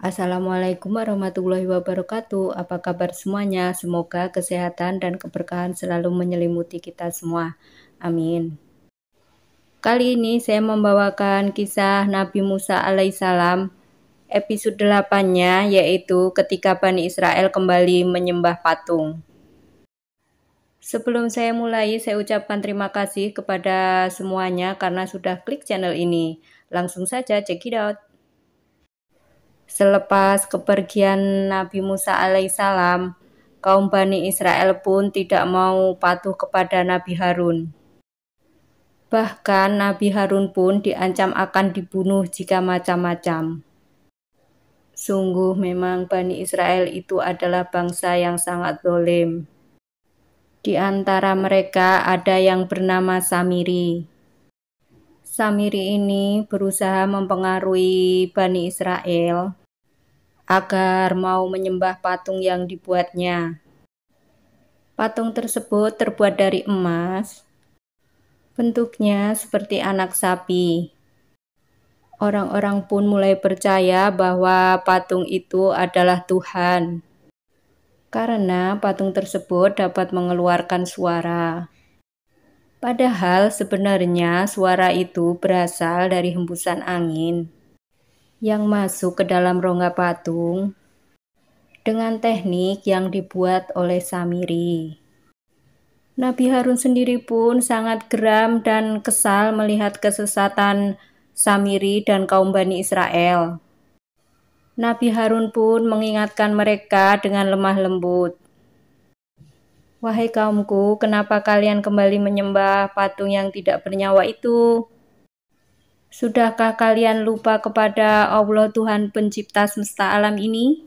Assalamualaikum warahmatullahi wabarakatuh. Apa kabar semuanya? Semoga kesehatan dan keberkahan selalu menyelimuti kita semua. Amin. Kali ini saya membawakan kisah Nabi Musa alaihissalam, episode 8-nya, yaitu ketika Bani Israel kembali menyembah patung. Sebelum saya mulai, saya ucapkan terima kasih kepada semuanya karena sudah klik channel ini. Langsung saja check it out. Selepas kepergian Nabi Musa alaihissalam, kaum Bani Israel pun tidak mau patuh kepada Nabi Harun. Bahkan Nabi Harun pun diancam akan dibunuh jika macam-macam. Sungguh memang Bani Israel itu adalah bangsa yang sangat zalim. Di antara mereka ada yang bernama Samiri. Samiri ini berusaha mempengaruhi Bani Israel agar mau menyembah patung yang dibuatnya. Patung tersebut terbuat dari emas, bentuknya seperti anak sapi. Orang-orang pun mulai percaya bahwa patung itu adalah Tuhan, karena patung tersebut dapat mengeluarkan suara. Padahal sebenarnya suara itu berasal dari hembusan angin yang masuk ke dalam rongga patung dengan teknik yang dibuat oleh Samiri. Nabi Harun sendiri pun sangat geram dan kesal melihat kesesatan Samiri dan kaum Bani Israel. Nabi Harun pun mengingatkan mereka dengan lemah lembut. Wahai kaumku, kenapa kalian kembali menyembah patung yang tidak bernyawa itu? Sudahkah kalian lupa kepada Allah Tuhan pencipta semesta alam ini?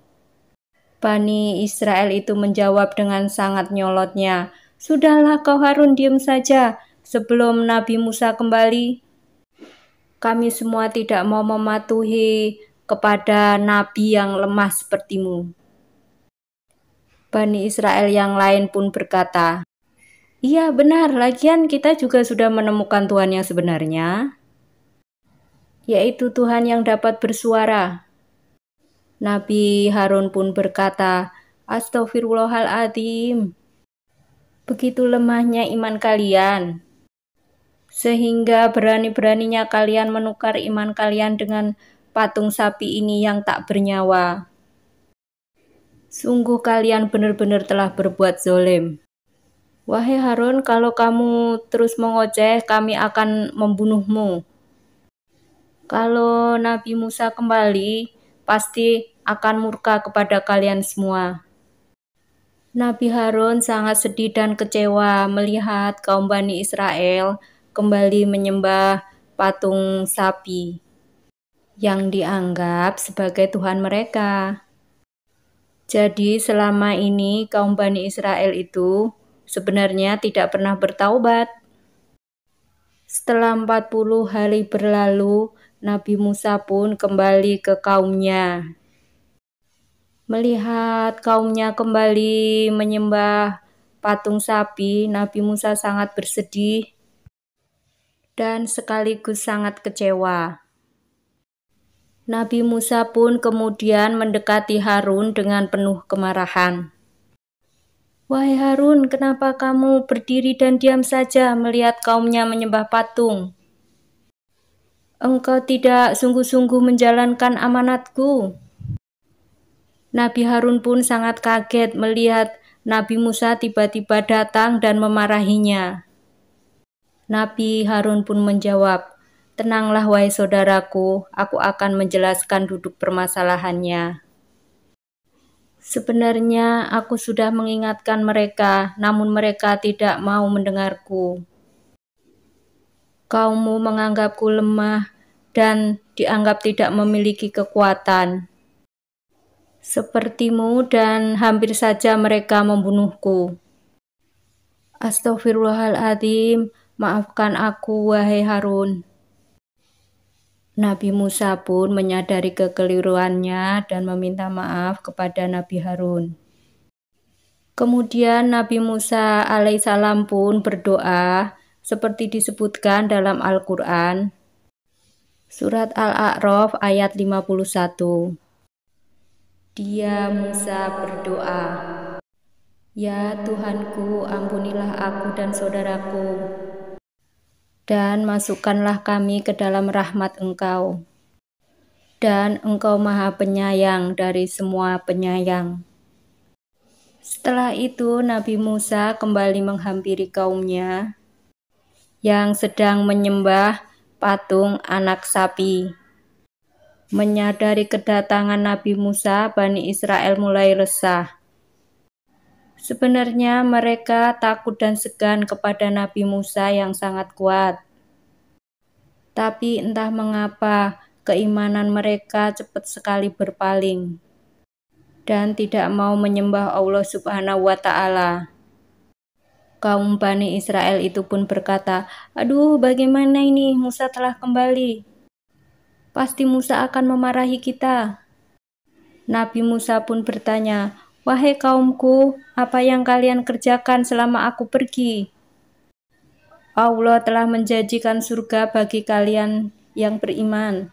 Bani Israel itu menjawab dengan sangat nyolotnya, "Sudahlah kau Harun, diam saja sebelum Nabi Musa kembali. Kami semua tidak mau mematuhi kepada nabi yang lemah sepertimu." Bani Israel yang lain pun berkata, "Iya benar, lagian kita juga sudah menemukan Tuhan yang sebenarnya, yaitu Tuhan yang dapat bersuara." Nabi Harun pun berkata, "Astaghfirullahaladzim, begitu lemahnya iman kalian, sehingga berani-beraninya kalian menukar iman kalian dengan patung sapi ini yang tak bernyawa. Sungguh kalian benar-benar telah berbuat zalim. Wahai Harun, kalau kamu terus mengoceh, kami akan membunuhmu. Kalau Nabi Musa kembali, pasti akan murka kepada kalian semua." Nabi Harun sangat sedih dan kecewa melihat kaum Bani Israel kembali menyembah patung sapi yang dianggap sebagai Tuhan mereka. Jadi selama ini kaum Bani Israel itu sebenarnya tidak pernah bertaubat. Setelah 40 hari berlalu, Nabi Musa pun kembali ke kaumnya. Melihat kaumnya kembali menyembah patung sapi, Nabi Musa sangat bersedih dan sekaligus sangat kecewa. Nabi Musa pun kemudian mendekati Harun dengan penuh kemarahan. "Wahai Harun, kenapa kamu berdiri dan diam saja melihat kaumnya menyembah patung? Engkau tidak sungguh-sungguh menjalankan amanatku." Nabi Harun pun sangat kaget melihat Nabi Musa tiba-tiba datang dan memarahinya. Nabi Harun pun menjawab, "Tenanglah wahai saudaraku, aku akan menjelaskan duduk permasalahannya. Sebenarnya aku sudah mengingatkan mereka, namun mereka tidak mau mendengarku. Kaummu menganggapku lemah dan dianggap tidak memiliki kekuatan sepertimu, dan hampir saja mereka membunuhku. Astaghfirullahaladzim, maafkan aku wahai Harun." Nabi Musa pun menyadari kekeliruannya dan meminta maaf kepada Nabi Harun. Kemudian Nabi Musa alaihissalam pun berdoa seperti disebutkan dalam Al-Quran, Surat Al-A'raf ayat 51. Dia Musa berdoa, "Ya Tuhanku, ampunilah aku dan saudaraku, dan masukkanlah kami ke dalam rahmat Engkau. Dan Engkau Maha Penyayang dari semua penyayang." Setelah itu Nabi Musa kembali menghampiri kaumnya yang sedang menyembah patung anak sapi. Menyadari kedatangan Nabi Musa, Bani Israel mulai resah. Sebenarnya mereka takut dan segan kepada Nabi Musa yang sangat kuat. Tapi entah mengapa keimanan mereka cepat sekali berpaling dan tidak mau menyembah Allah Subhanahu wa Ta'ala. Kaum Bani Israel itu pun berkata, "Aduh, bagaimana ini? Musa telah kembali. Pasti Musa akan memarahi kita." Nabi Musa pun bertanya, "Wahai kaumku, apa yang kalian kerjakan selama aku pergi? Allah telah menjanjikan surga bagi kalian yang beriman.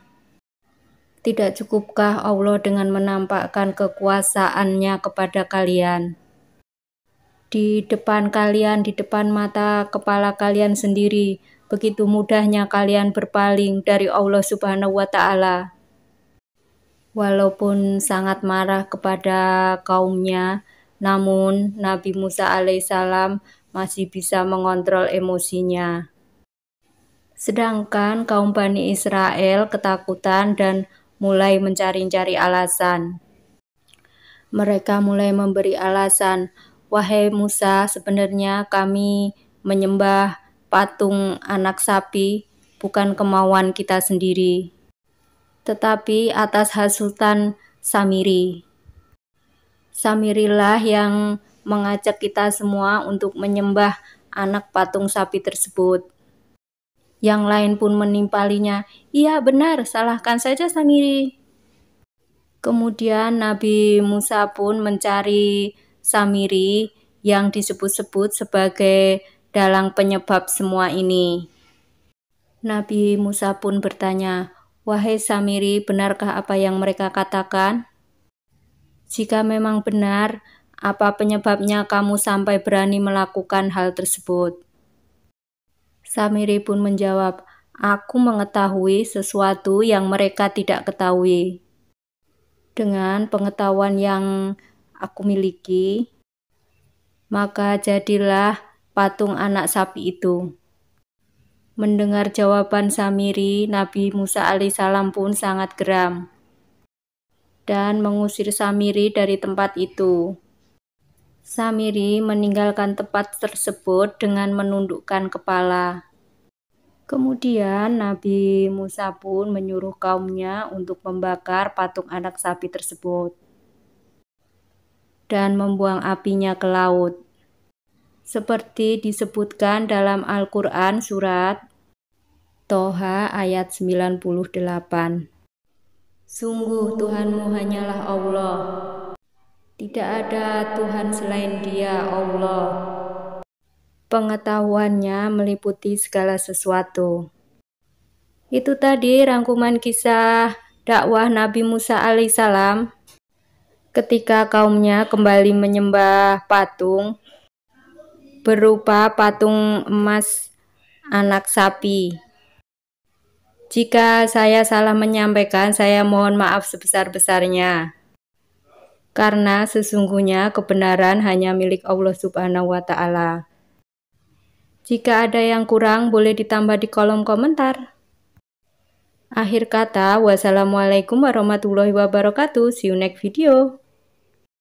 Tidak cukupkah Allah dengan menampakkan kekuasaannya kepada kalian? Di depan kalian, di depan mata kepala kalian sendiri, begitu mudahnya kalian berpaling dari Allah Subhanahu wa Ta'ala." Walaupun sangat marah kepada kaumnya, namun Nabi Musa alaihissalam masih bisa mengontrol emosinya. Sedangkan kaum Bani Israel ketakutan dan mulai mencari-cari alasan. Mereka mulai memberi alasan, "Wahai Musa, sebenarnya kami menyembah patung anak sapi bukan kemauan kita sendiri, tetapi atas hasutan Samiri. Samirilah yang mengajak kita semua untuk menyembah anak patung sapi tersebut." Yang lain pun menimpalinya, "Iya benar, salahkan saja Samiri." Kemudian Nabi Musa pun mencari Samiri yang disebut-sebut sebagai dalang penyebab semua ini. Nabi Musa pun bertanya, "Wahai Samiri, benarkah apa yang mereka katakan? Jika memang benar, apa penyebabnya kamu sampai berani melakukan hal tersebut?" Samiri pun menjawab, "Aku mengetahui sesuatu yang mereka tidak ketahui. Dengan pengetahuan yang aku miliki, maka jadilah patung anak sapi itu." Mendengar jawaban Samiri, Nabi Musa alaihissalam pun sangat geram dan mengusir Samiri dari tempat itu. Samiri meninggalkan tempat tersebut dengan menundukkan kepala. Kemudian Nabi Musa pun menyuruh kaumnya untuk membakar patung anak sapi tersebut dan membuang apinya ke laut. Seperti disebutkan dalam Al-Quran surat Toha ayat 98. "Sungguh Tuhanmu hanyalah Allah. Tidak ada Tuhan selain Dia, Allah. Pengetahuannya meliputi segala sesuatu." Itu tadi rangkuman kisah dakwah Nabi Musa alaihissalam ketika kaumnya kembali menyembah patung berupa patung emas anak sapi. Jika saya salah menyampaikan, saya mohon maaf sebesar-besarnya. Karena sesungguhnya kebenaran hanya milik Allah Subhanahu wa Ta'ala. Jika ada yang kurang, boleh ditambah di kolom komentar. Akhir kata, wassalamualaikum warahmatullahi wabarakatuh. See you next video.